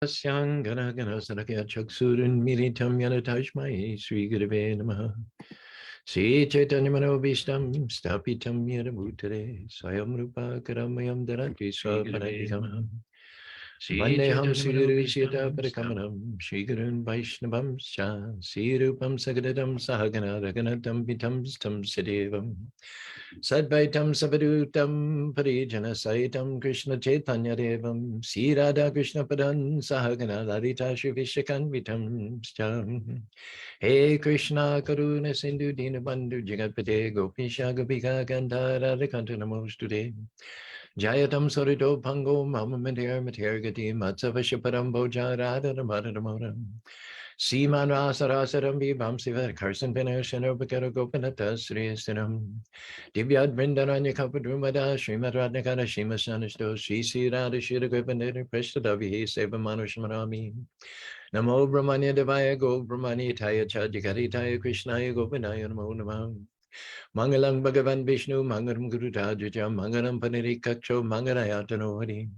Asyang gana gana sanakya chaksurun militam yana tashmai Sri Gurave Namaha. Sri Chaitanya Manobishtam Stapitam Yana Bhutare Swayam Rupa Karamayam Darati Swapanadikam. Vandeham Sri Sita Parakamanam Sri Gurun Vaishnavam Sha Sri Rupam Sagadam Sahagana Raganatam Pitam Stam Sidevam. Sadvaitam Savadutam Parijana Saitam Krishna Chaitanya Devam Sri Radha Krishna Padan Sahagana Lalita Shivishakan Vitam Stam. Hey Krishna Karuna Sindhu Dinabandhu Jagatpate Gopisha Gopika Gandha Radhikanta Namostude Jayatam Sarito Pango Mama Mater Mater Gati Matsavashaparam Boja Radha Ramadamaram Seeman Rasarasaram Vibam Siva Karsan Pinashano Bakara Gopinata Sri Sinam Divyad Vrindaranya Kapadrumada Srimad Radhakara Shimasanishto Sri Sri Radha Shira Gopinata Prestadavi Seva Manushmarami Namo Brahmanya Devaya Go Brahmani Taya Chadikari Taya Krishnaya Gopinaya Namo Namah Mangalam Bhagavan Vishnu Mangalam Guru Rajaja Mangalam Panirikacho Mangalayatano Hari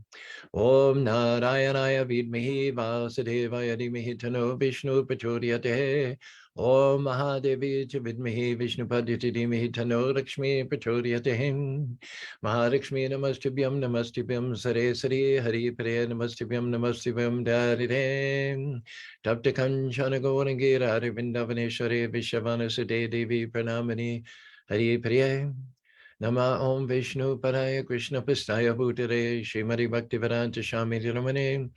Om Narayanaya Vidmihi Vasudevaya Dhimahi Tano Vishnu Prachodhyate Om Mahadevi Vidmihi Vishnu Padhyate Dhimahi Tano Lakshmi Prachodhyate Mahalakshmi Namastubhyam Sare Sare Hari Priya Namastubhyam Daride Tapta Kanchana Gauragira Vrindavaneshwari Vishavana Sute Devi Pranamani Hari Priya Nama Om Vishnu Paraya Krishna Pastaya Bhutare Srimati Bhaktivedanta Swami Ramane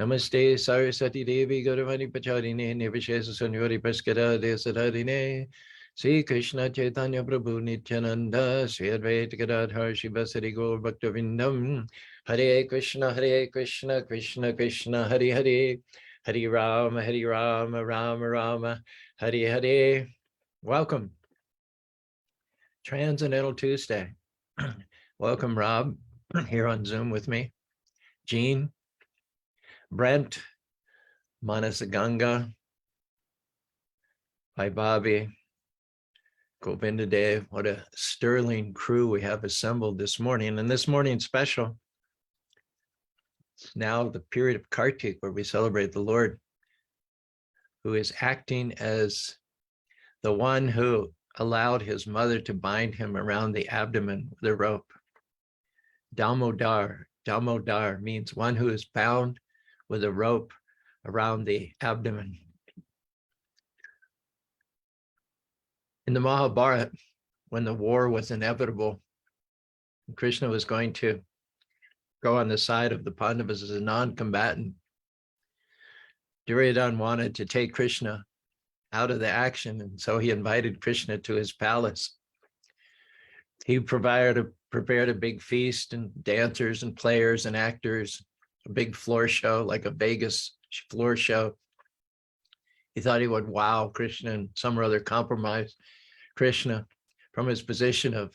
Namaste Saraswati Devi Gauravani Pacharine Nirvishesa Sunyori Praskara Desadarine Sri Krishna Chaitanya Prabhu Nityananda Sri Advaita Gadadhar Shivasari Gaur Bhaktivindam Hare Krishna Krishna Krishna Hare Hare Hare Rama Rama Hare Hare. Welcome. Transcendental Tuesday. Welcome, Rob, here on Zoom with me. Jean, Brent, Manasaganga, hi, Bobby, Govinda Dev. What a sterling crew we have assembled this morning. And this morning special, it's now the period of Kartik where we celebrate the Lord, who is acting as the one who allowed his mother to bind him around the abdomen with a rope. Damodar means one who is bound with a rope around the abdomen. In the Mahabharata, when the war was inevitable, Krishna was going to go on the side of the Pandavas as a non-combatant. Duryodhana wanted to take Krishna out of the action, and so he invited Krishna to his palace. He prepared a big feast and dancers and players and actors, a big floor show, like a Vegas floor show. He thought he would wow Krishna and some or other compromise Krishna from his position of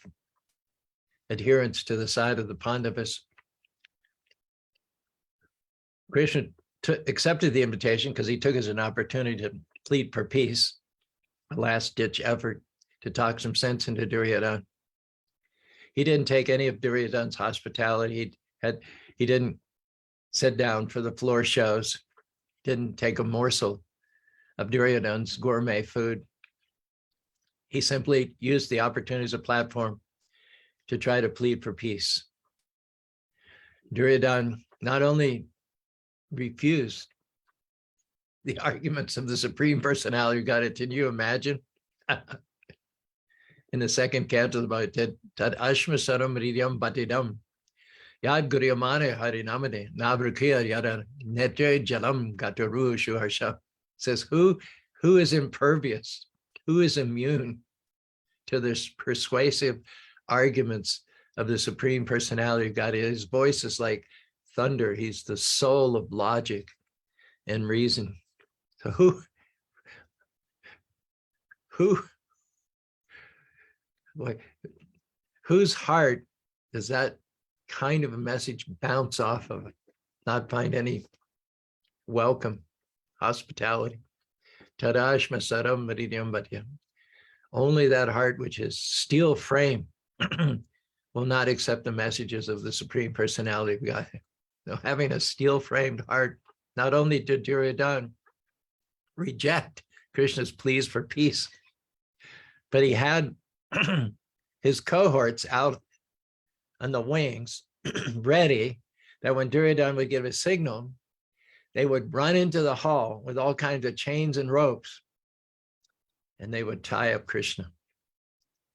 adherence to the side of the Pandavas. Krishna accepted the invitation because he took it as an opportunity to plead for peace, a last-ditch effort to talk some sense into Duryodhana. He didn't take any of Duryodhana's hospitality. He didn't sit down for the floor shows, didn't take a morsel of Duryodhana's gourmet food. He simply used the opportunity as a platform to try to plead for peace. Duryodhana not only refused the arguments of the Supreme Personality of Godhead, can you imagine? In the second canto of the Tad Ashmasaram Ridyam Batidam Yad Guryamane Harinamane Navrukiya Yada Netre Jalam Gataru Shuharsha says, who is impervious? Who is immune to the persuasive arguments of the Supreme Personality of Godhead? His voice is like thunder. He's the soul of logic and reason. So whose heart does that kind of a message bounce off of? Not find any welcome, hospitality. Tadashma saram maridyam bhatyam. Only that heart which is steel frame will not accept the messages of the Supreme Personality of God. Now, having a steel framed heart Not only did Duryodhana reject Krishna's pleas for peace, but he had his cohorts out on the wings ready that when Duryodhana would give a signal, they would run into the hall with all kinds of chains and ropes, and they would tie up Krishna.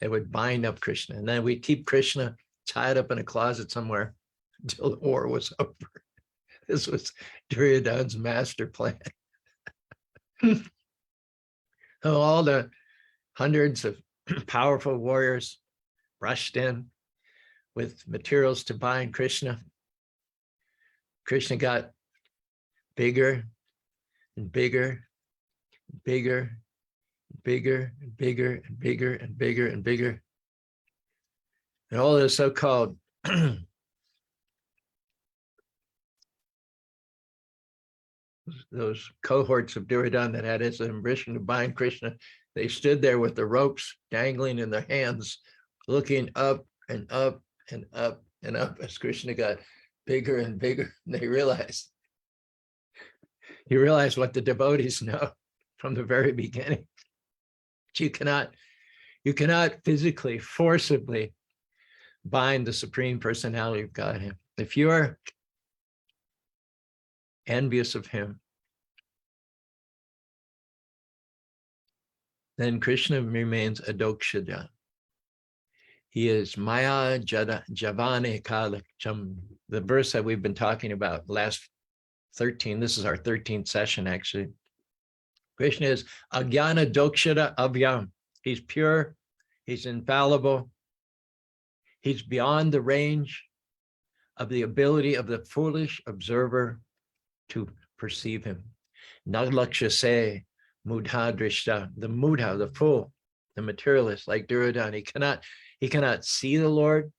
They would bind up Krishna, and then we'd keep Krishna tied up in a closet somewhere until the war was over. This was Duryodhana's master plan. So all the hundreds of powerful warriors rushed in with materials to bind Krishna. Krishna got bigger and bigger, bigger, bigger, and bigger, and bigger, and bigger, and bigger. And all the so-called those cohorts of Duryodhana that had his ambition to bind Krishna, they stood there with the ropes dangling in their hands, looking up and up and up and up as Krishna got bigger and bigger. And they realized, you realize what the devotees know from the very beginning. You cannot physically, forcibly bind the Supreme Personality of Godhead. If you are envious of him, then Krishna remains adokshada. He is Maya Javane Kala Cham. The verse that we've been talking about last 13, this is our 13th session actually. Krishna is Agyana Dokshada Avyam. He's pure, he's infallible, he's beyond the range of the ability of the foolish observer to perceive him. Naglakshase Mudha Drishta, the Mudha, the fool, the materialist, like Duryodhana, he cannot see the Lord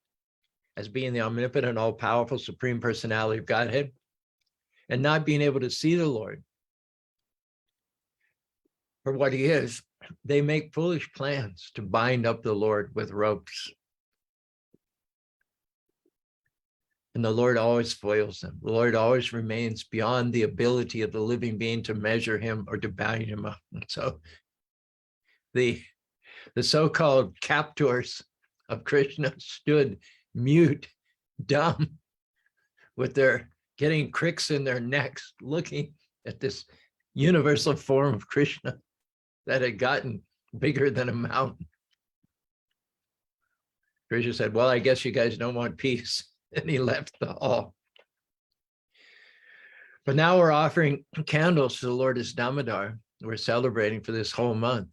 as being the omnipotent, all-powerful, Supreme Personality of Godhead, and not being able to see the Lord for what he is. They make foolish plans to bind up the Lord with ropes. And the Lord always foils them. The Lord always remains beyond the ability of the living being to measure him or to bind him up. And so the so-called captors of Krishna stood mute, dumb, with their getting cricks in their necks, looking at this universal form of Krishna that had gotten bigger than a mountain. Krishna said, well, I guess you guys don't want peace. And he left the hall. But now we're offering candles to the Lord as Damodar. We're celebrating for this whole month.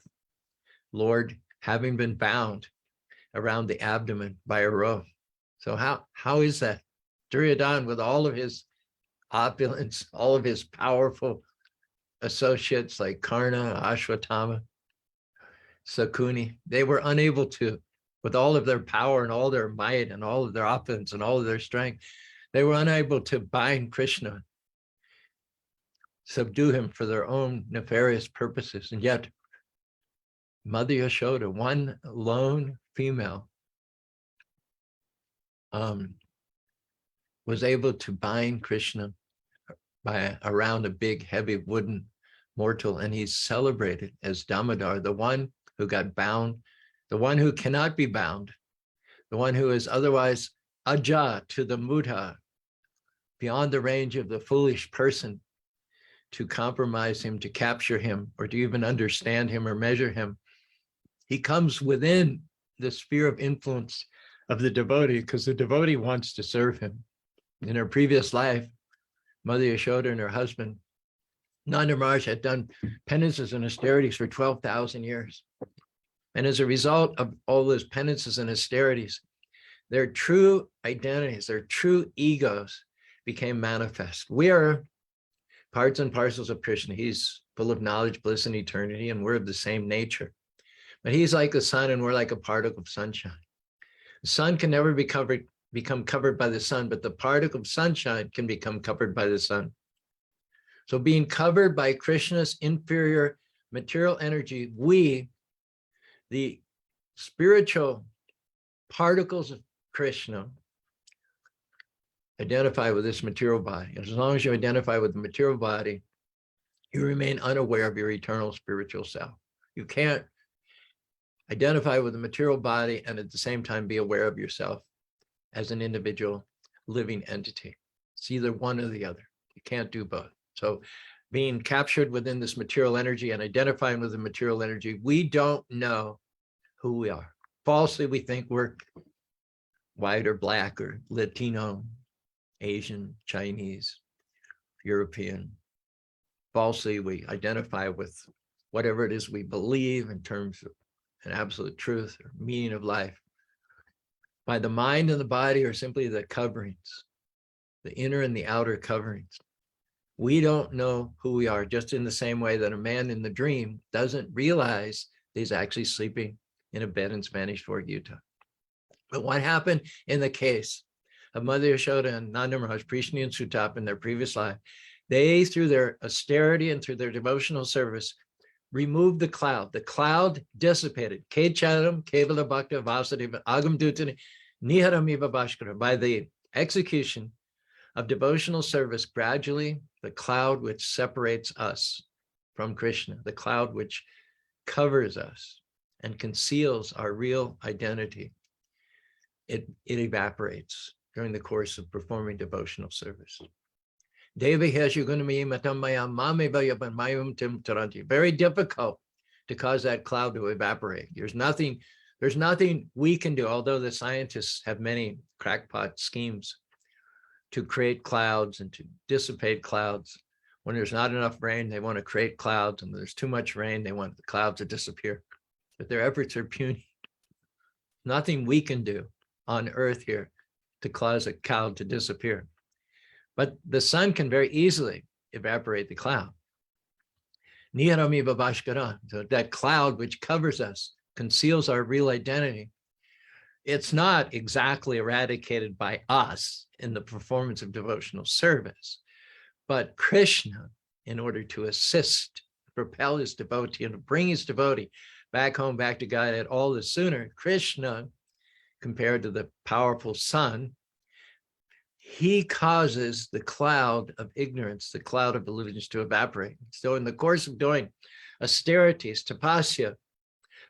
Lord, having been bound around the abdomen by a rope. So how is that? Duryodhana, with all of his opulence, all of his powerful associates like Karna, Ashwatthama, Sakuni, they were unable to, with all of their power and all their might and all of their opulence and all of their strength, they were unable to bind Krishna, subdue him for their own nefarious purposes. And yet, Mother Yashoda, one lone female, was able to bind Krishna around a big, heavy wooden mortal, and he's celebrated as Damodar, the one who got bound, the one who cannot be bound, the one who is otherwise aja to the mudha, beyond the range of the foolish person to compromise him, to capture him, or to even understand him or measure him. He comes within the sphere of influence of the devotee because the devotee wants to serve him. In her previous life, Mother Yashoda and her husband, Nanda Maharaj, had done penances and austerities for 12,000 years. And as a result of all those penances and austerities, their true identities, their true egos became manifest. We are parts and parcels of Krishna. He's full of knowledge, bliss, and eternity, and we're of the same nature. But he's like the sun, and we're like a particle of sunshine. The sun can never become covered by the sun, but the particle of sunshine can become covered by the sun. So being covered by Krishna's inferior material energy, we, the spiritual particles of Krishna, identify with this material body. As long as you identify with the material body, you remain unaware of your eternal spiritual self. You can't identify with the material body and at the same time be aware of yourself as an individual living entity. It's either one or the other. You can't do both. So being captured within this material energy and identifying with the material energy, we don't know who we are. Falsely, we think we're white or black or Latino, Asian, Chinese, European. Falsely, we identify with whatever it is we believe in terms of an absolute truth or meaning of life. By the mind and the body are simply the coverings, the inner and the outer coverings. We don't know who we are, just in the same way that a man in the dream doesn't realize he's actually sleeping in a bed in Spanish Fork, Utah. But what happened in the case of Mother Yashoda and Nanda Maharaj, Prishni and Sutapa in their previous life, they, through their austerity and through their devotional service, removed the cloud. The cloud dissipated. Ke charam kevala bhakta vasudeva agam dutani niharamiva bhaskara. By the execution of devotional service, gradually the cloud which separates us from Krishna, the cloud which covers us and conceals our real identity, it evaporates during the course of performing devotional service. Very difficult to cause that cloud to evaporate. There's nothing we can do, although the scientists have many crackpot schemes to create clouds and to dissipate clouds. When there's not enough rain, they want to create clouds, and when there's too much rain, they want the clouds to disappear. But their efforts are puny. Nothing we can do on earth here to cause a cloud to disappear. But the sun can very easily evaporate the cloud. Niharami Babashkara, so that cloud which covers us, conceals our real identity. It's not exactly eradicated by us in the performance of devotional service, but Krishna, in order to assist, propel his devotee and to bring his devotee back home, back to Godhead all the sooner, Krishna, compared to the powerful sun, he causes the cloud of ignorance, the cloud of illusions to evaporate. So in the course of doing austerities, tapasya,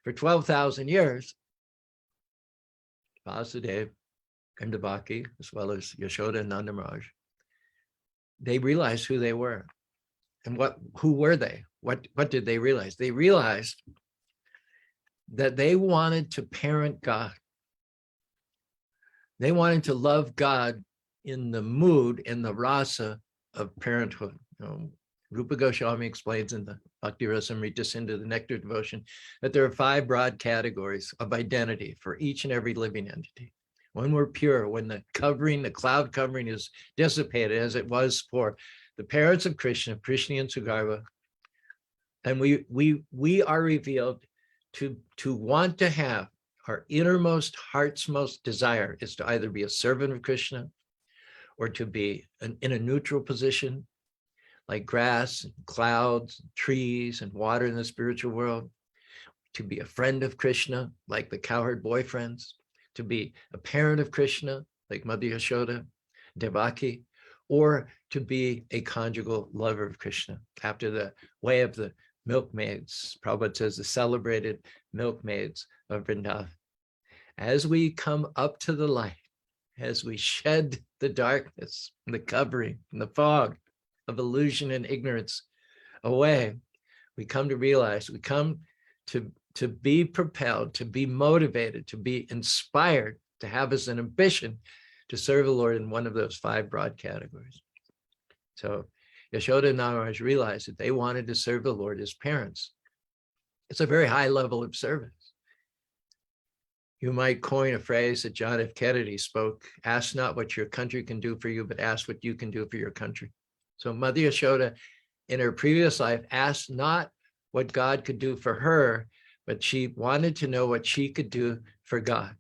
for 12,000 years, Vasudeva and Devaki, as well as Yashoda and Nanda Maharaj, they realized who they were. And who were they? What did they realize? They realized that they wanted to parent God. They wanted to love God in the mood, in the rasa of parenthood. Rupa Goswami explains in the Bhakti Rasamrita Sindhu, the Nectar Devotion, that there are 5 broad categories of identity for each and every living entity. When we're pure, when the cloud covering is dissipated, as it was for the parents of Krishna, Prishni and Sugarva, and we are revealed to want to have our innermost heart's most desire is to either be a servant of Krishna or to be in a neutral position, like grass, and clouds, and trees, and water in the spiritual world, to be a friend of Krishna, like the cowherd boyfriends, to be a parent of Krishna, like Mother Yashoda, Devaki, or to be a conjugal lover of Krishna, after the way of the milkmaids. Prabhupada says the celebrated milkmaids of Vrindavan. As we come up to the light, as we shed the darkness, the covering, and the fog of illusion and ignorance away, we come to realize, we come to be propelled, to be motivated, to be inspired, to have as an ambition to serve the Lord in one of those 5 broad categories. So Yashoda and Nanda realized that they wanted to serve the Lord as parents. It's a very high level of service. You might coin a phrase that John F. Kennedy spoke: ask not what your country can do for you, but ask what you can do for your country. So Mother Yashoda, in her previous life, asked not what God could do for her, but she wanted to know what she could do for God,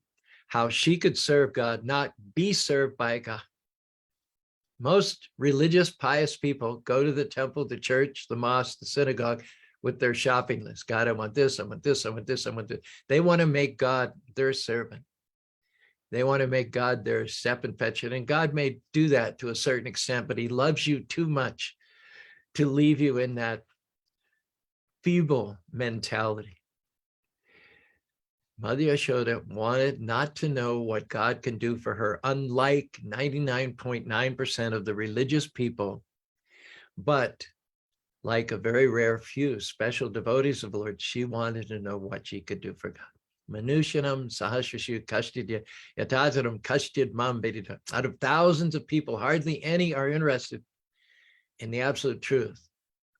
how she could serve God, not be served by God. Most religious, pious people go to the temple, the church, the mosque, the synagogue with their shopping list. God, I want this, I want this, I want this, I want this. They want to make God their servant. They want to make God their step and fetch it. And God may do that to a certain extent, but he loves you too much to leave you in that feeble mentality. Mother Yashoda wanted not to know what God can do for her, unlike 99.9% of the religious people, but like a very rare few special devotees of the Lord, she wanted to know what she could do for God. Manushanam sahasrashu kashtidya yatadharam kashtid mam vedita. Out of thousands of people, hardly any are interested in the absolute truth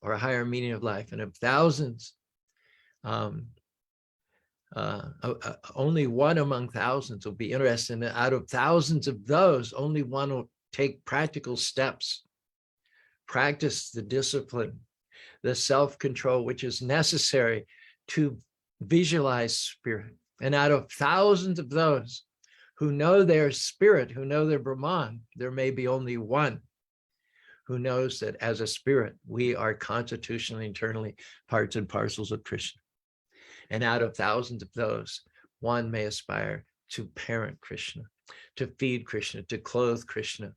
or a higher meaning of life. And of thousands, only one among thousands will be interested in it. Out of thousands of those, only one will take practical steps, practice the discipline, the self-control, which is necessary to visualize spirit. And out of thousands of those who know their spirit, who know their Brahman, there may be only one who knows that as a spirit, we are constitutionally, internally parts and parcels of Krishna. And out of thousands of those, one may aspire to parent Krishna, to feed Krishna, to clothe Krishna,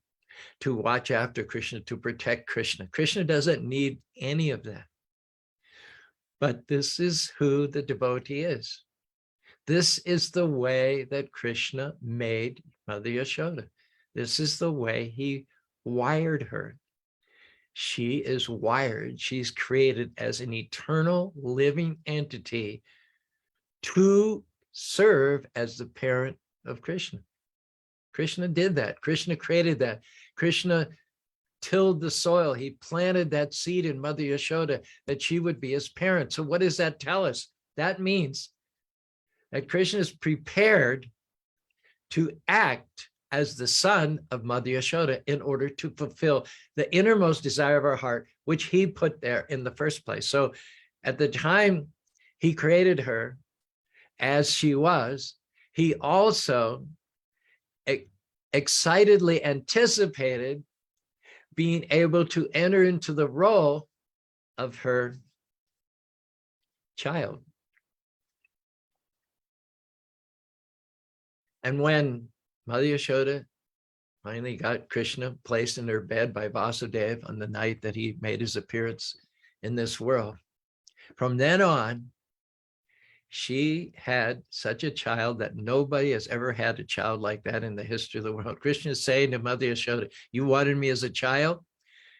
to watch after Krishna, to protect Krishna. Krishna doesn't need any of that. But this is who the devotee is. This is the way that Krishna made Mother Yashoda. This is the way he wired her. She is wired, she's created as an eternal living entity to serve as the parent of Krishna. Krishna did that. Krishna created that. Krishna tilled the soil. He planted that seed in Mother Yashoda that she would be his parent. So what does that tell us? That means that Krishna is prepared to act as the son of Mother Yashoda in order to fulfill the innermost desire of our heart, which he put there in the first place. So at the time he created her as she was, he also excitedly anticipated being able to enter into the role of her child. And when Mother Yashoda finally got Krishna placed in her bed by Vasudeva on the night that he made his appearance in this world, from then on, she had such a child that nobody has ever had a child like that in the history of the world. Krishna is saying to Mother Yashoda, you wanted me as a child?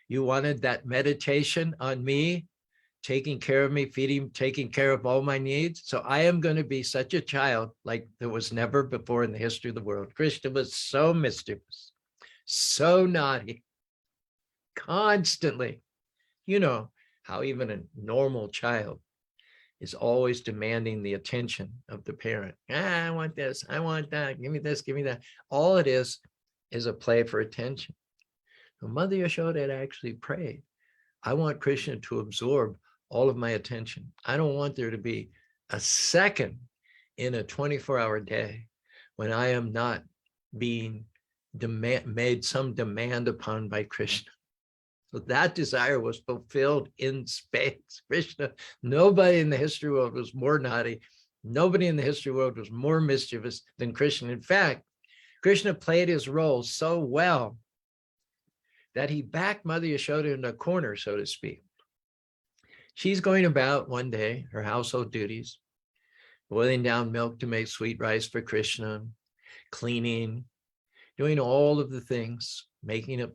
You wanted that meditation on me, taking care of me, feeding, taking care of all my needs. So I am going to be such a child like there was never before in the history of the world. Krishna was so mischievous, so naughty, constantly. You know how even a normal child is always demanding the attention of the parent. I want this, I want that, give me this, give me that. All it is a play for attention. So Mother Yashoda had actually prayed, I want Krishna to absorb all of my attention. I don't want there to be a second in a 24-hour day when I am not being made some demand upon by Krishna. So that desire was fulfilled in spades. Krishna, nobody in the history world was more naughty. Nobody in the history world was more mischievous than Krishna. In fact, Krishna played his role so well that he backed Mother Yashoda in a corner, so to speak. She's going about one day, her household duties, boiling down milk to make sweet rice for Krishna, cleaning, doing all of the things, making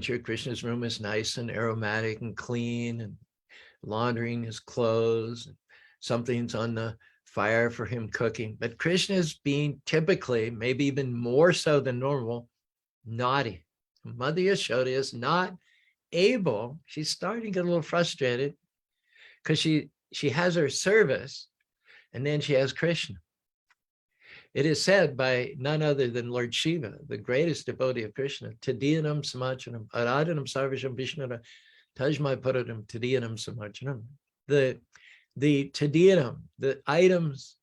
sure Krishna's room is nice and aromatic and clean, and laundering his clothes. Something's on the fire for him cooking. But Krishna is being typically, maybe even more so than normal, naughty. Mother Yashoda is not able, she's starting to get a little frustrated because she has her service and then she has Krishna. It is said by none other than Lord Shiva, the greatest devotee of Krishna, Tadiyanam Samachanam, Aradhanam Sarvasham Vishnara, Tajmai Paradam, Tadiyanam Samachanam. The Tadiyanam, the items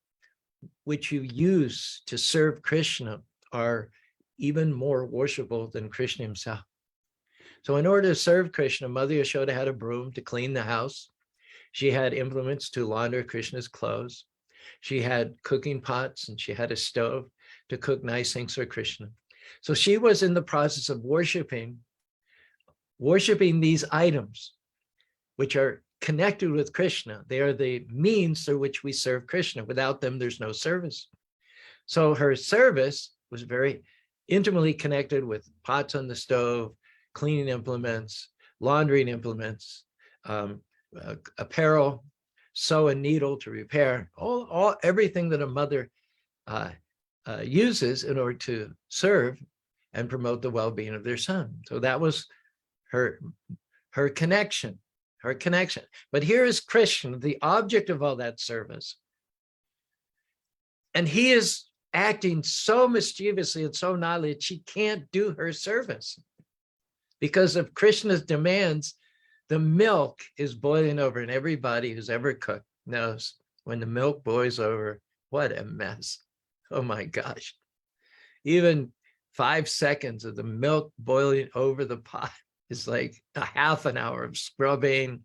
which you use to serve Krishna are even more worshipful than Krishna himself. So in order to serve Krishna, Mother Yashoda had a broom to clean the house. She had implements to launder Krishna's clothes. She had cooking pots and she had a stove to cook nice things for Krishna. So she was in the process of worshiping these items, which are connected with Krishna. They are the means through which we serve Krishna. Without them, there's no service. So her service was very intimately connected with pots on the stove, cleaning implements, laundering implements, apparel, sew and needle to repair, everything that a mother uses in order to serve and promote the well-being of their son. So that was her connection. But here is Krishna, the object of all that service. And he is acting so mischievously and so naughtily that she can't do her service. Because of Krishna's demands, the milk is boiling over, and everybody who's ever cooked knows when the milk boils over, what a mess. Oh my gosh. Even 5 seconds of the milk boiling over the pot is like a half an hour of scrubbing,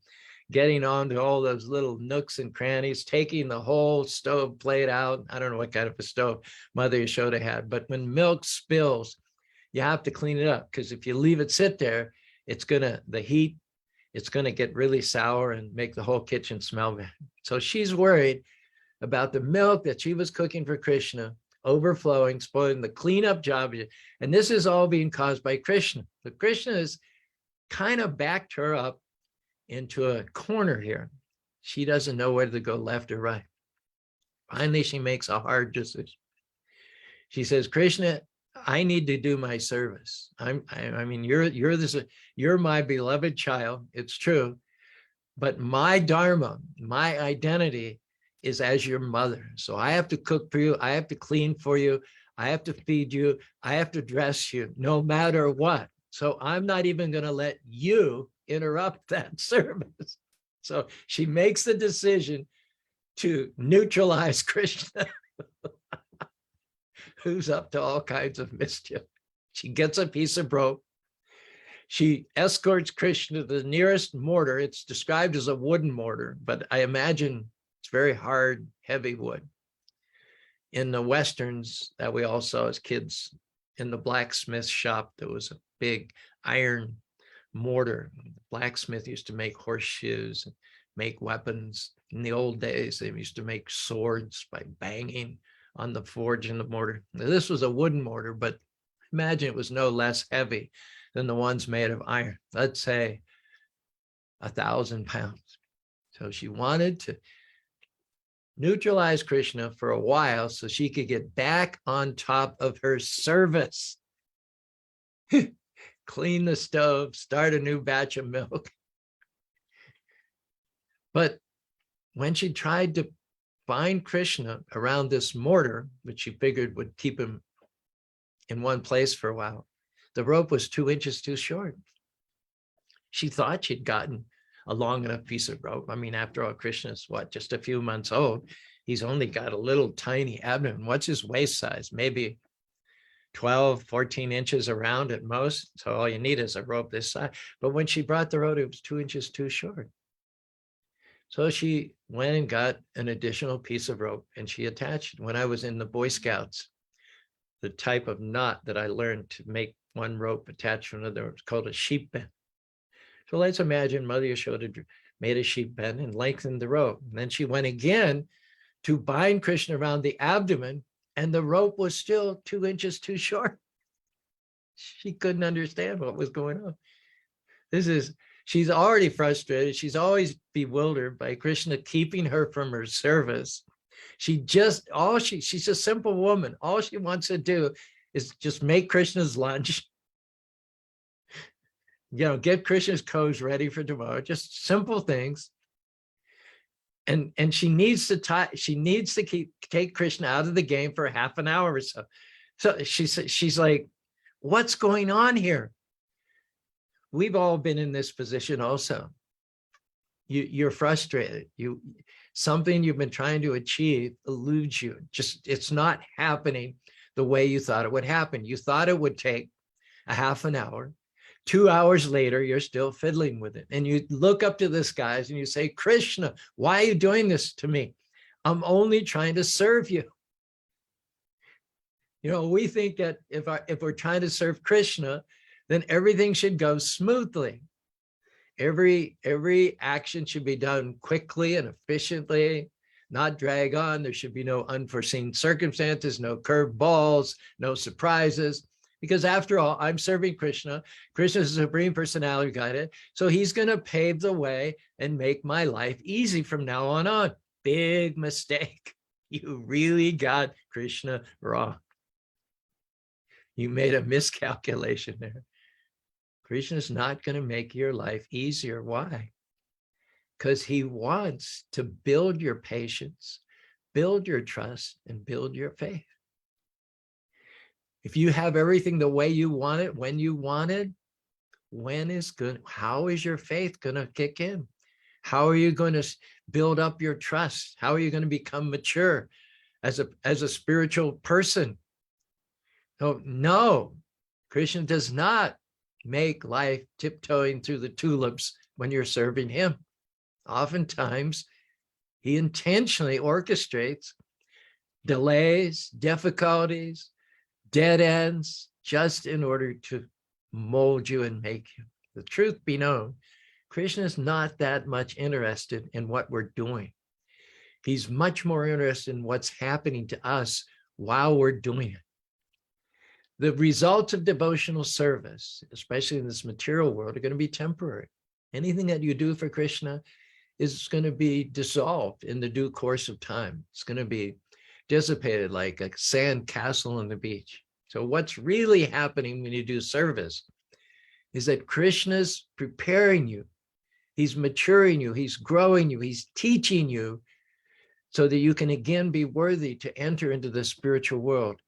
getting onto all those little nooks and crannies, taking the whole stove plate out. I don't know what kind of a stove Mother Yashoda had, but when milk spills, you have to clean it up, because if you leave it sit there, it's gonna get really sour and make the whole kitchen smell bad. So she's worried about the milk that she was cooking for Krishna overflowing, spoiling the cleanup job. And this is all being caused by Krishna. But Krishna has kind of backed her up into a corner here. She doesn't know whether to go left or right. Finally, she makes a hard decision. She says, Krishna, I need to do my service. I mean, you're my beloved child. It's true. But my dharma, my identity is as your mother. So I have to cook for you. I have to clean for you. I have to feed you. I have to dress you, no matter what. So I'm not even going to let you interrupt that service. So she makes the decision to neutralize Krishna, who's up to all kinds of mischief. She gets a piece of rope. She escorts Krishna to the nearest mortar. It's described as a wooden mortar, but I imagine it's very hard, heavy wood. In the Westerns that we all saw as kids, in the blacksmith shop, there was a big iron mortar. The blacksmith used to make horseshoes and make weapons. In the old days, they used to make swords by banging on the forge in the mortar. Now, this was a wooden mortar, but imagine it was no less heavy than the ones made of iron. Let's say 1,000 pounds. So she wanted to neutralize Krishna for a while so she could get back on top of her service. Clean the stove, start a new batch of milk. But when she tried to bind Krishna around this mortar, which she figured would keep him in one place for a while, the rope was 2 inches too short. She thought she'd gotten a long enough piece of rope. I mean, after all, Krishna's just a few months old. He's only got a little tiny abdomen. What's his waist size? Maybe 12, 14 inches around at most. So all you need is a rope this size. But when she brought the rope, it was 2 inches too short. So she went and got an additional piece of rope and she attached it. When I was in the Boy Scouts, the type of knot that I learned to make one rope attached to another was called a sheep bend. So let's imagine Mother Yashoda made a sheep bend and lengthened the rope. And then she went again to bind Krishna around the abdomen, and the rope was still 2 inches too short. She couldn't understand what was going on. She's already frustrated. She's always bewildered by Krishna keeping her from her service. She's a simple woman. All she wants to do is just make Krishna's lunch, get Krishna's codes ready for tomorrow, just simple things. And she needs to take Krishna out of the game for half an hour or so. So she's like, what's going on here? We've all been in this position also. You're frustrated. Something you've been trying to achieve eludes you. It's not happening the way you thought it would happen. You thought it would take a half an hour. 2 hours later, you're still fiddling with it. And you look up to the skies and you say, Krishna, why are you doing this to me? I'm only trying to serve you. We think that if we're trying to serve Krishna, then everything should go smoothly. Every action should be done quickly and efficiently, not drag on. There should be no unforeseen circumstances, no curved balls, no surprises. Because after all, I'm serving Krishna. Krishna is the Supreme Personality of Godhead. So he's going to pave the way and make my life easy from now on. Big mistake. You really got Krishna wrong. You made a miscalculation there. Krishna is not going to make your life easier. Why? Because he wants to build your patience, build your trust, and build your faith. If you have everything the way you want it, when you want it, how is your faith going to kick in? How are you going to build up your trust? How are you going to become mature as a spiritual person? No, Krishna does not make life tiptoeing through the tulips when you're serving him. Oftentimes, he intentionally orchestrates delays, difficulties, dead ends, just in order to mold you and make you. The truth be known, Krishna is not that much interested in what we're doing. He's much more interested in what's happening to us while we're doing it. The results of devotional service, especially in this material world, are going to be temporary. Anything that you do for Krishna is going to be dissolved in the due course of time. It's going to be dissipated like a sand castle on the beach. So what's really happening when you do service is that Krishna's preparing you. He's maturing you. He's growing you. He's teaching you so that you can again be worthy to enter into the spiritual world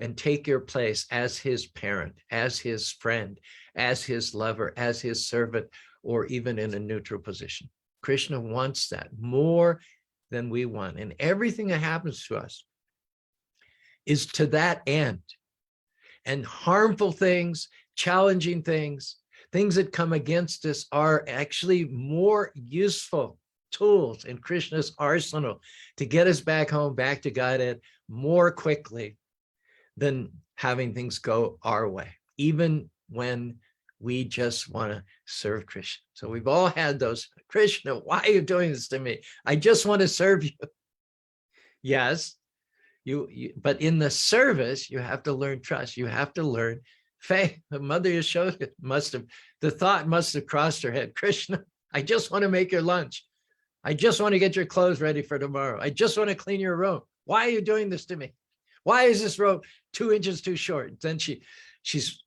and take your place as his parent, as his friend, as his lover, as his servant, or even in a neutral position. Krishna wants that more than we want. And everything that happens to us is to that end. And harmful things, challenging things, things that come against us are actually more useful tools in Krishna's arsenal to get us back home, back to Godhead more quickly than having things go our way, even when we just want to serve Krishna. So we've all had those, Krishna, why are you doing this to me? I just want to serve you. Yes, but in the service, you have to learn trust. You have to learn faith. The Mother Yashoda the thought must have crossed her head. Krishna, I just want to make your lunch. I just want to get your clothes ready for tomorrow. I just want to clean your room. Why are you doing this to me? Why is this robe 2 inches too short? Then she's,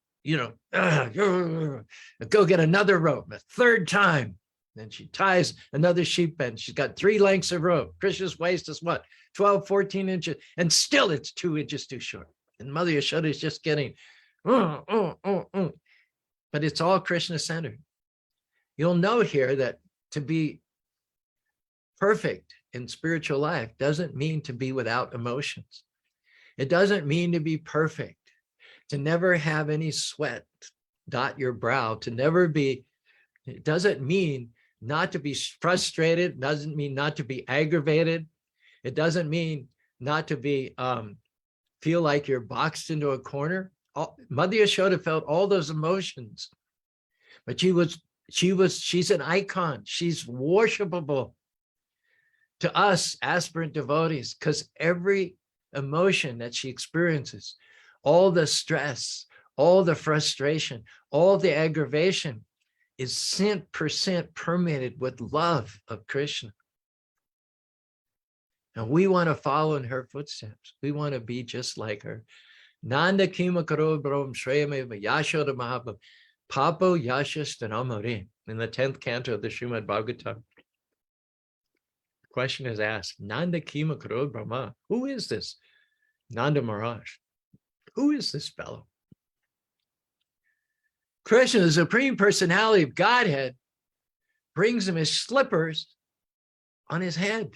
go get another rope a third time. Then she ties another sheep bend. She's got 3 lengths of rope. Krishna's waist is what? 12, 14 inches. And still it's 2 inches too short. And Mother Yashoda is just getting, but it's all Krishna-centered. You'll know here that to be perfect in spiritual life doesn't mean to be without emotions. It doesn't mean to be perfect, to never have any sweat dot your brow, it doesn't mean not to be frustrated, doesn't mean not to be aggravated. It doesn't mean not to be, feel like you're boxed into a corner. Mother Yashoda felt all those emotions, but she's an icon. She's worshipable to us aspirant devotees because every emotion that she experiences, all the stress, all the frustration, all the aggravation is 100% permeated with love of Krishna. And we want to follow in her footsteps. We want to be just like her. Nanda Kima Karo Brahm Shreyame Yashoda Mahabhav Papo Yashastanamari in the 10th canto of the Srimad Bhagavatam. The question is asked, Nanda Kima Karo Brahma, who is this? Nanda Maharaj, who is this fellow? Krishna, the Supreme Personality of Godhead, brings him his slippers on his head.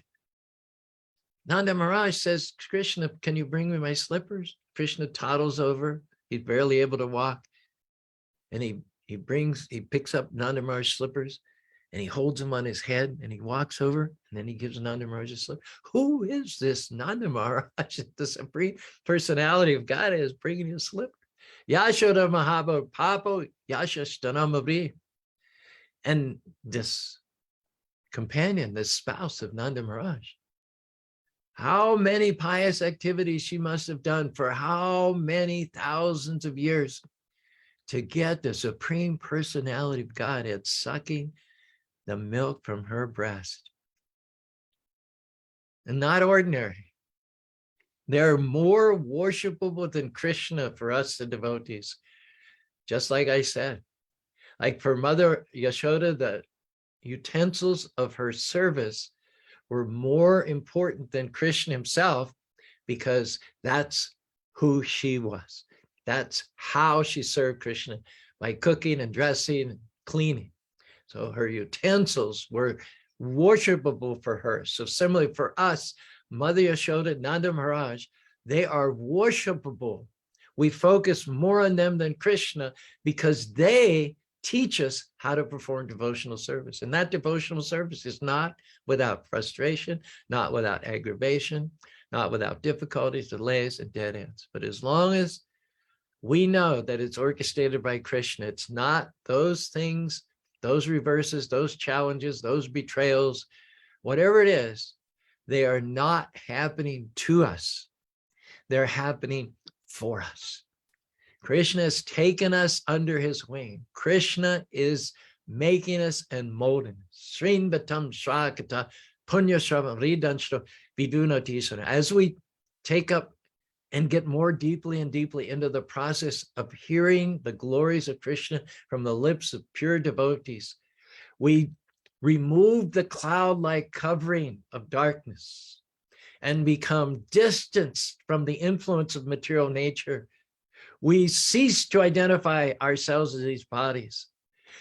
Nanda Maharaj says, Krishna, can you bring me my slippers? Krishna toddles over. He's barely able to walk. And he picks up Nanda Maharaj's slippers And he holds him on his head and he walks over and then he gives Nanda Maharaj a slip. Who is this Nanda Maharaj? The supreme personality of God is bringing you a slip. Yashoda Mahaba Papo Yashashtanamabri. And this companion, this spouse of Nanda Maharaj, how many pious activities she must have done for how many thousands of years to get the supreme personality of Godhead sucking the milk from her breast. And not ordinary. They're more worshipable than Krishna for us, the devotees. Just like I said, like for Mother Yashoda, the utensils of her service were more important than Krishna himself, because that's who she was. That's how she served Krishna, by cooking and dressing and cleaning. So her utensils were worshipable for her. So similarly for us, Mother Yashoda, Nanda Maharaj, they are worshipable. We focus more on them than Krishna because they teach us how to perform devotional service. And that devotional service is not without frustration, not without aggravation, not without difficulties, delays, and dead ends. But as long as we know that it's orchestrated by Krishna, it's not those things, those reverses, those challenges, those betrayals, whatever it is, they are not happening to us. They're happening for us. Krishna has taken us under his wing. Krishna is making us and molding us. Srinvatam Shrakata Punyashravam Ridanshra Vidunatisana. As we take up and get more deeply and deeply into the process of hearing the glories of Krishna from the lips of pure devotees, we remove the cloud-like covering of darkness and become distanced from the influence of material nature. We cease to identify ourselves as these bodies,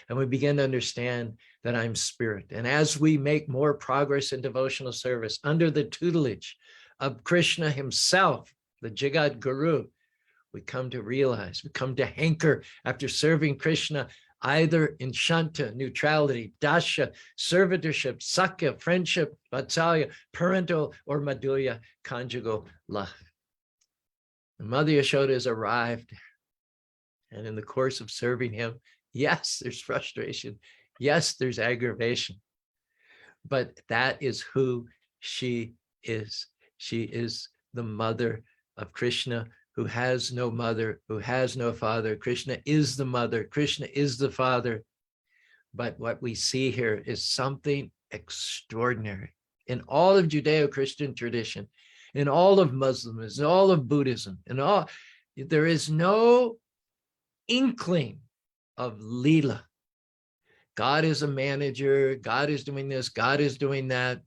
and we begin to understand that I'm spirit. And as we make more progress in devotional service under the tutelage of Krishna himself, the Jagat Guru, we come to realize, we come to hanker after serving Krishna either in Shanta, neutrality, Dasha, servitorship, Sakya, friendship, Vatsalya, parental, or Madhurya, conjugal love. And Mother Yashoda has arrived, and in the course of serving him, yes, there's frustration. Yes, there's aggravation, but that is who she is. She is the mother of Krishna, who has no mother, who has no father. Krishna is the mother, Krishna is the father. But what we see here is something extraordinary. In all of Judeo-Christian tradition, in all of Muslims, in all of Buddhism, in all, there is no inkling of Leela. God is a manager, God is doing this, God is doing that,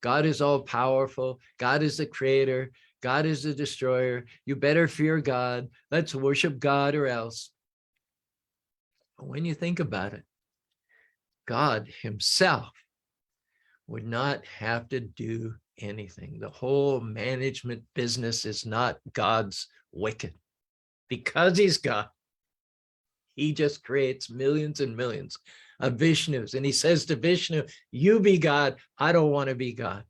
God is all powerful, God is the creator, God is the destroyer, you better fear God, let's worship God or else. But when you think about it, God himself would not have to do anything. The whole management business is not God's wicked. Because he's God, he just creates millions and millions of Vishnus. And he says to Vishnu, you be God, I don't want to be God.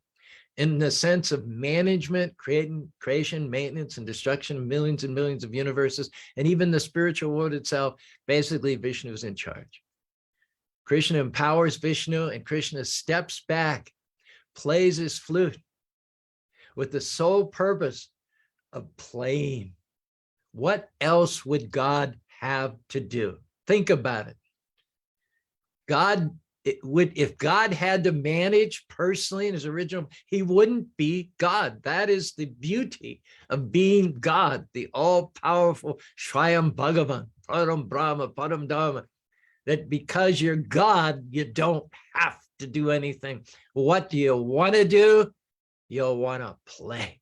In the sense of management, creation, maintenance, and destruction of millions and millions of universes, and even the spiritual world itself, basically Vishnu is in charge. Krishna empowers Vishnu, and Krishna steps back, plays his flute with the sole purpose of playing. What else would God have to do? Think about it. If God had to manage personally in his original, he wouldn't be God. That is the beauty of being God, the all-powerful Swayam Bhagavan, Param Brahma, Param Dharma, that because you're God, you don't have to do anything. What do you want to do? You'll want to play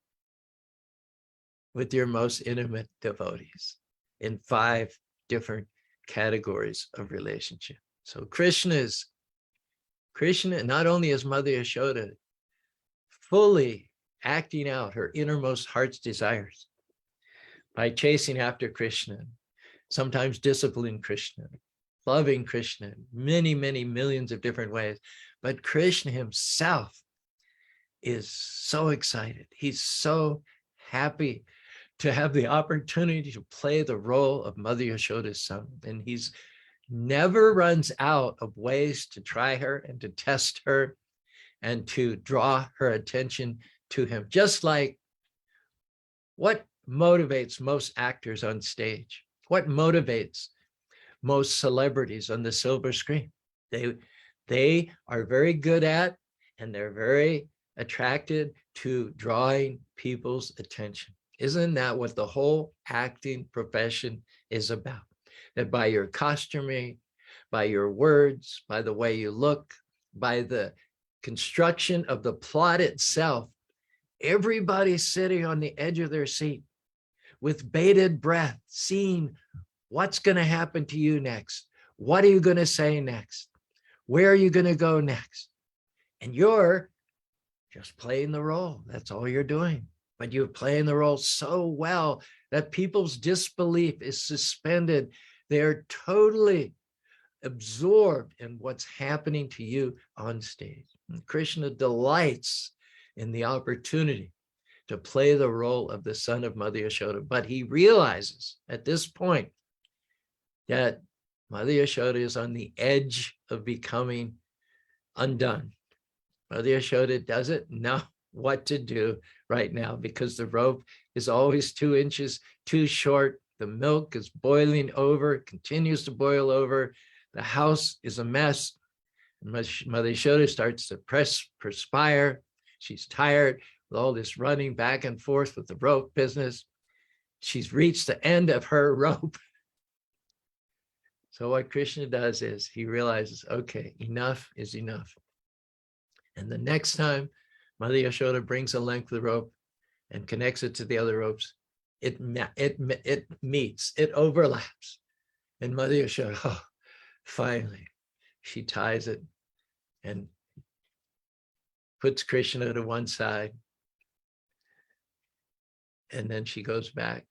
with your most intimate devotees in 5 different categories of relationship. So Krishna, not only is Mother Yashoda fully acting out her innermost heart's desires by chasing after Krishna, sometimes disciplining Krishna, loving Krishna in many, many millions of different ways. But Krishna himself is so excited. He's so happy to have the opportunity to play the role of Mother Yashoda's son. And he's never runs out of ways to try her and to test her and to draw her attention to him. Just like what motivates most actors on stage? What motivates most celebrities on the silver screen? They are very good at, and they're very attracted to drawing people's attention. Isn't that what the whole acting profession is about? That by your costuming, by your words, by the way you look, by the construction of the plot itself, everybody's sitting on the edge of their seat with bated breath, seeing what's going to happen to you next. What are you going to say next? Where are you going to go next? And you're just playing the role. That's all you're doing. But you're playing the role so well that people's disbelief is suspended. They're totally absorbed in what's happening to you on stage. And Krishna delights in the opportunity to play the role of the son of Mother Yashoda. But he realizes at this point that Mother Yashoda is on the edge of becoming undone. Mother Yashoda doesn't know what to do right now because the rope is always 2 inches too short. The milk is boiling over, continues to boil over. The house is a mess. Mother Yashoda starts to perspire. She's tired with all this running back and forth with the rope business. She's reached the end of her rope. So what Krishna does is he realizes, okay, enough is enough. And the next time Mother Yashoda brings a length of the rope and connects it to the other ropes, it meets, it overlaps. And Mother Yashoda, oh, finally, she ties it and puts Krishna to one side. And then she goes back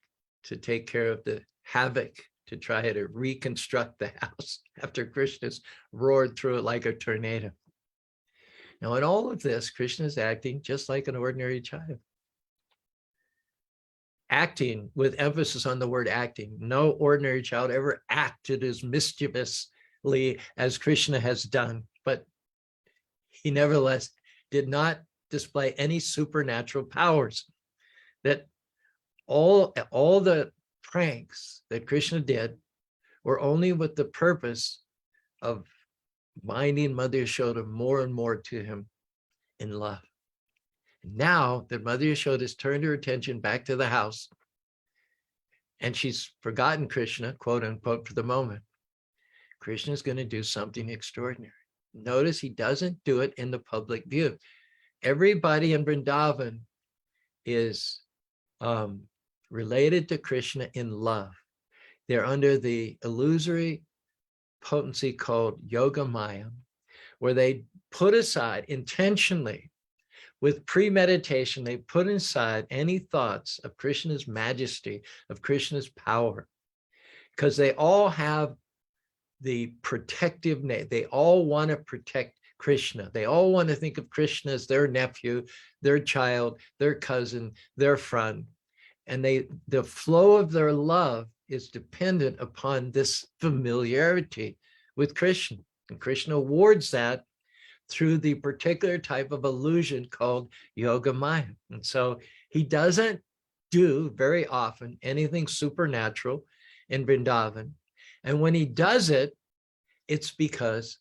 to take care of the havoc, to try to reconstruct the house after Krishna's roared through it like a tornado. Now, in all of this, Krishna is acting just like an ordinary child. Acting with emphasis on the word acting. No ordinary child ever acted as mischievously as Krishna has done, but he nevertheless did not display any supernatural powers. That all the pranks that Krishna did were only with the purpose of binding Mother Yashoda more and more to him in love. Now that Mother Yashoda has turned her attention back to the house and she's forgotten Krishna, quote unquote, for the moment, Krishna is going to do something extraordinary. Notice he doesn't do it in the public view. Everybody in Vrindavan is related to Krishna in love. They're under the illusory potency called Yoga Maya, where they put aside intentionally, with premeditation, they put aside any thoughts of Krishna's majesty, of Krishna's power, because they all have the protective nature. They all want to protect Krishna. They all want to think of Krishna as their nephew, their child, their cousin, their friend. And the flow of their love is dependent upon this familiarity with Krishna. And Krishna awards that through the particular type of illusion called Yoga Maya. And so he doesn't do very often anything supernatural in Vrindavan. And when he does it, it's because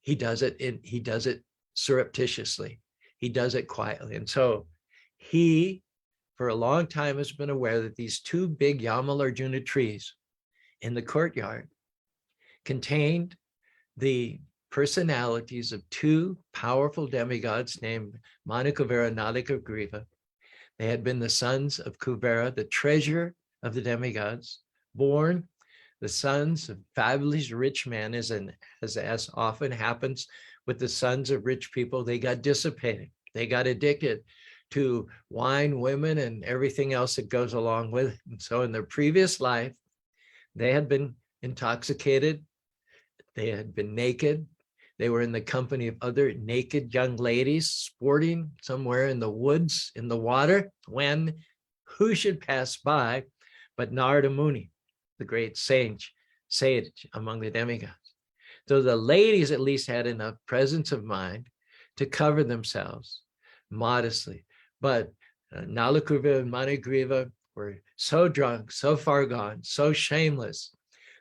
he does it surreptitiously. He does it quietly. And so he, for a long time, has been aware that these 2 big Yamalarjuna trees in the courtyard contained the personalities of 2 powerful demigods named Manukavera and Nalikagriva. They had been the sons of Kuvera, the treasurer of the demigods, born the sons of fabulous rich men, as often happens with the sons of rich people. They got dissipated. They got addicted to wine, women, and everything else that goes along with it. And so in their previous life, they had been intoxicated They had been naked. They were in the company of other naked young ladies sporting somewhere in the woods, in the water, when who should pass by but Narada Muni, the great sage among the demigods. So the ladies at least had enough presence of mind to cover themselves modestly. But Nalakriva and Manigriva were so drunk, so far gone, so shameless,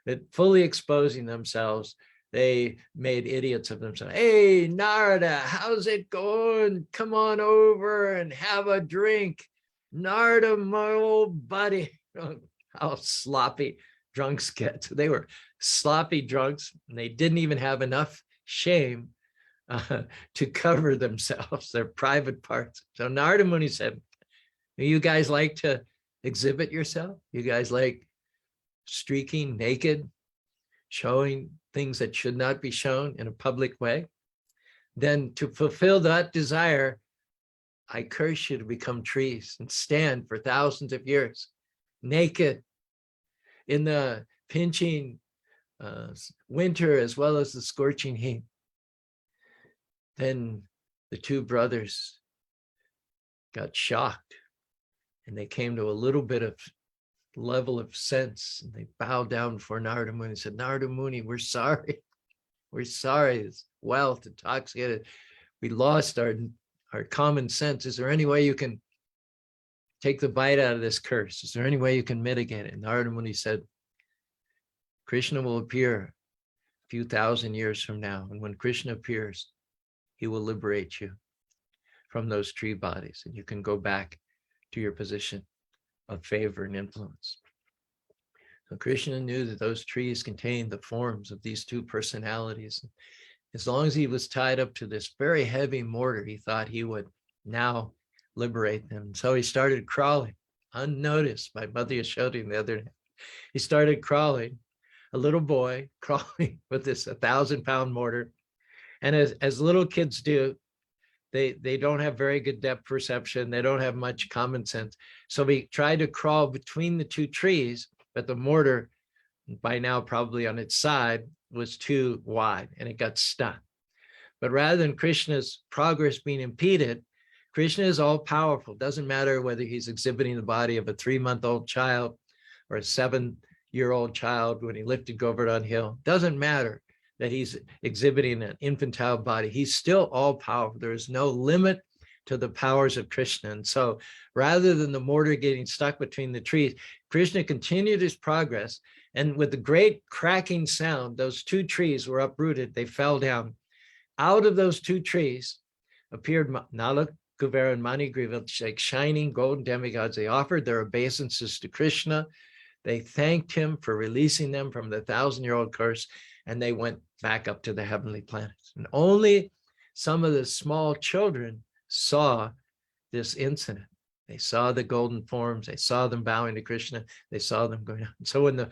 that fully exposing themselves, they made idiots of themselves. Hey, Narada, how's it going? Come on over and have a drink. Narada, my old buddy. How sloppy drunks get. They were sloppy drunks, and they didn't even have enough shame to cover themselves, their private parts. So Narada Muni said, you guys like to exhibit yourself? You guys like streaking naked, showing things that should not be shown in a public way? Then to fulfill that desire, I curse you to become trees and stand for thousands of years, naked, in the pinching winter as well as the scorching heat. Then the two brothers got shocked, and they came to a little bit of level of sense, and they bowed down before Narada Muni and said, Narada Muni, we're sorry. We're sorry. It's wealth, intoxicated. We lost our common sense. Is there any way you can take the bite out of this curse? Is there any way you can mitigate it? And Narada Muni said, Krishna will appear a few thousand years from now. And when Krishna appears, he will liberate you from those tree bodies, and you can go back to your position of favor and influence. So Krishna knew that those trees contained the forms of these two personalities. As long as he was tied up to this very heavy mortar, he thought he would now liberate them. So he started crawling, unnoticed by Mother Yashoda on the other hand. He started crawling, a little boy crawling with this 1,000-pound mortar. And as little kids do, they don't have very good depth perception. They don't have much common sense. So he tried to crawl between the two trees, but the mortar, by now probably on its side, was too wide and it got stuck. But rather than Krishna's progress being impeded, Krishna is all powerful. Doesn't matter whether he's exhibiting the body of a 3-month-old child or a 7-year-old child when he lifted Govardhan Hill. Doesn't matter that he's exhibiting an infantile body. He's still all powerful. There is no limit to the powers of Krishna. And so rather than the mortar getting stuck between the trees, Krishna continued his progress. And with the great cracking sound, those two trees were uprooted. They fell down. Out of those two trees appeared Nala, Kuvera, and Manigriva, like shining golden demigods. They offered their obeisances to Krishna. They thanked him for releasing them from the 1,000-year-old curse, and they went back up to the heavenly planets. And only some of the small children saw this incident. They saw the golden forms. They saw them bowing to Krishna. They saw them going out. So when the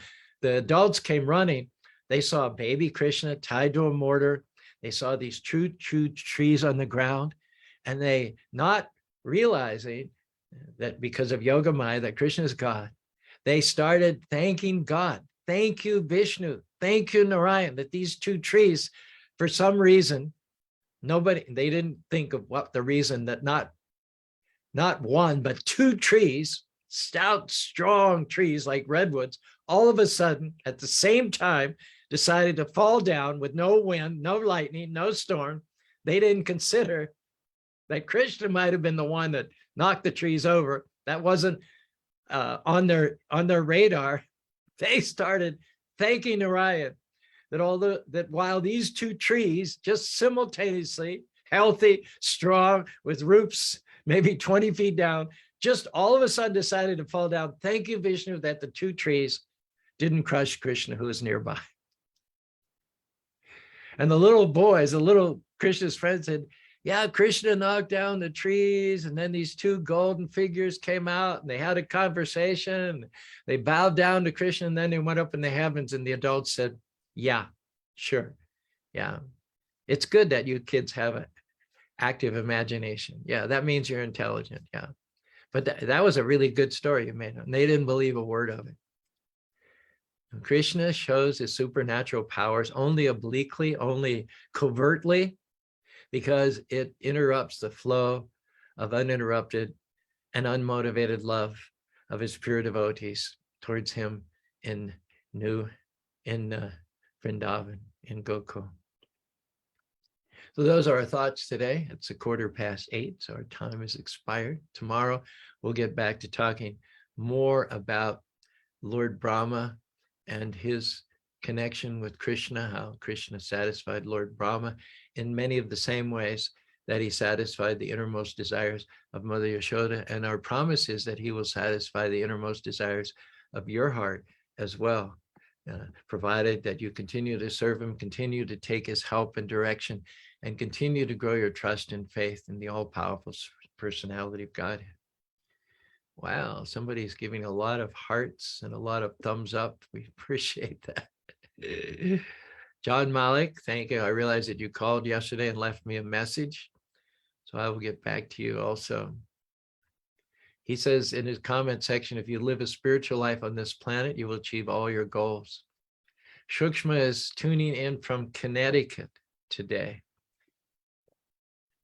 adults came running, they saw baby Krishna tied to a mortar. They saw these true trees on the ground, and they, not realizing that because of Yoga Maya, that Krishna is God, they started thanking God. Thank you, Vishnu. Thank you, Narayan, that these two trees, for some reason, they didn't think of what the reason that not one, but two trees, stout, strong trees like redwoods, all of a sudden, at the same time, decided to fall down with no wind, no lightning, no storm. They didn't consider that Krishna might have been the one that knocked the trees over. That wasn't on their radar. They started thanking Narayan that while these two trees just simultaneously, healthy, strong, with roots maybe 20 feet down, just all of a sudden decided to fall down. Thank you, Vishnu, that the two trees didn't crush Krishna, who was nearby. And the little Krishna's friends said, yeah, Krishna knocked down the trees, and then these two golden figures came out, and they had a conversation. They bowed down to Krishna, and then they went up in the heavens, and the adults said, yeah, sure. Yeah, it's good that you kids have an active imagination. Yeah, that means you're intelligent. Yeah, but that was a really good story you made, and they didn't believe a word of it. Krishna shows his supernatural powers only obliquely, only covertly, because it interrupts the flow of uninterrupted and unmotivated love of his pure devotees towards him in Vrindavan, in Gokul. So those are our thoughts today. It's 8:15, so our time has expired. Tomorrow, we'll get back to talking more about Lord Brahma and his connection with Krishna, how Krishna satisfied Lord Brahma in many of the same ways that he satisfied the innermost desires of Mother Yashoda. And our promise is that he will satisfy the innermost desires of your heart as well, provided that you continue to serve him, continue to take his help and direction, and continue to grow your trust and faith in the all-powerful personality of God. Wow, somebody's giving a lot of hearts and a lot of thumbs up. We appreciate that. John Malik, thank you. I realized that you called yesterday and left me a message, so I will get back to you also. He says in his comment section, if you live a spiritual life on this planet, you will achieve all your goals. Shukshma is tuning in from Connecticut today.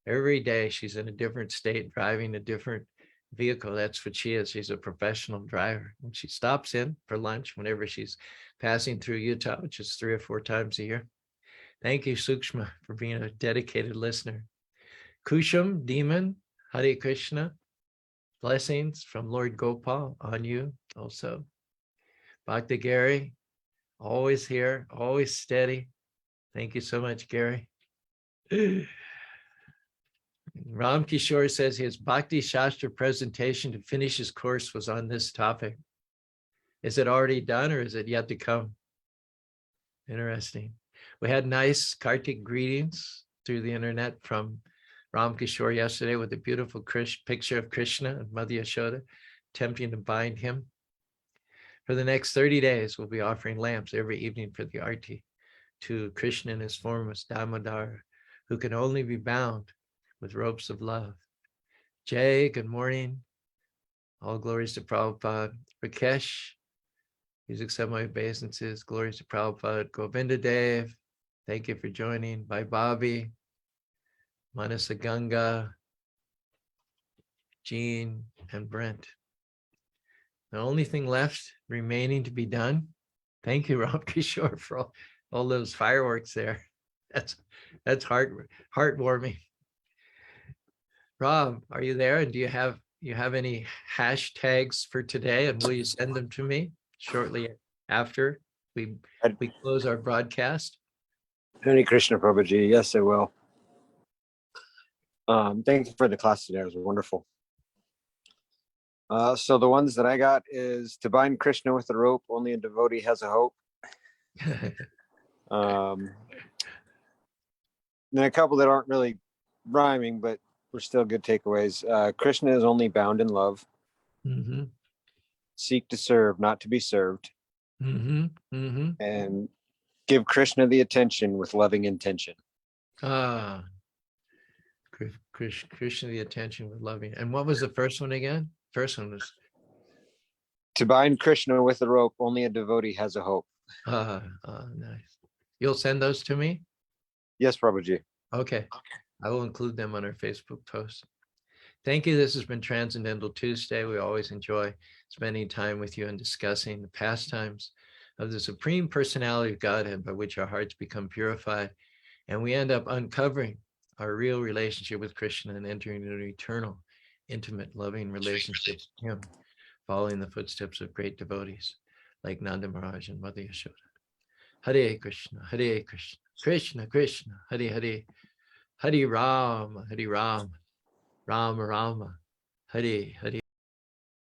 Every day she's in a different state, driving a different vehicle. That's what she is. She's a professional driver. And she stops in for lunch whenever she's passing through Utah, which is 3 or 4 times a year. Thank you, Sukshma, for being a dedicated listener. Kusham, Demon, Hare Krishna. Blessings from Lord Gopal on you also. Bhakta Gary, always here, always steady. Thank you so much, Gary. Ram Kishore says his Bhakti Shastra presentation to finish his course was on this topic. Is it already done or is it yet to come? Interesting. We had nice Kartik greetings through the internet from Ram Kishore yesterday with a beautiful picture of Krishna and Mother Yashoda attempting to bind him. For the next 30 days, we'll be offering lamps every evening for the Arti to Krishna in his form as Damodar, who can only be bound with ropes of love. Jay, good morning. All glories to Prabhupada. Rakesh, please accept my obeisances. Glories to Prabhupada. Govinda Dev, thank you for joining. Bye, Bobby. Manasa Ganga, Jean, and Brent. The only thing left remaining to be done. Thank you, Ram Kishore, for all those fireworks there. That's heartwarming. Rob, are you there? And do you have any hashtags for today? And will you send them to me shortly after we close our broadcast? Hare Krishna, Prabhuji. Yes, I will. Thank you for the class today. It was wonderful. So the ones that I got is to bind Krishna with a rope, only a devotee has a hope. Then a couple that aren't really rhyming, but were still good takeaways. Krishna is only bound in love. Mm-hmm. Seek to serve, not to be served. Mm-hmm. Mm-hmm. And give Krishna the attention with loving intention. Krishna the attention with loving. And what was the first one again? First one was to bind Krishna with a rope, only a devotee has a hope. Nice. You'll send those to me? Yes, Prabhuji. Okay. I will include them on our Facebook post. Thank you. This has been Transcendental Tuesday. We always enjoy spending time with you and discussing the pastimes of the Supreme Personality of Godhead, by which our hearts become purified. And we end up uncovering our real relationship with Krishna and entering into an eternal, intimate, loving relationship with him, following the footsteps of great devotees like Nanda Maharaj and Mother Yashoda. Hare Krishna, Hare Krishna, Krishna Krishna, Hare Hare, Hare Rama, Hare Rama, Rama Rama, Hare Hare.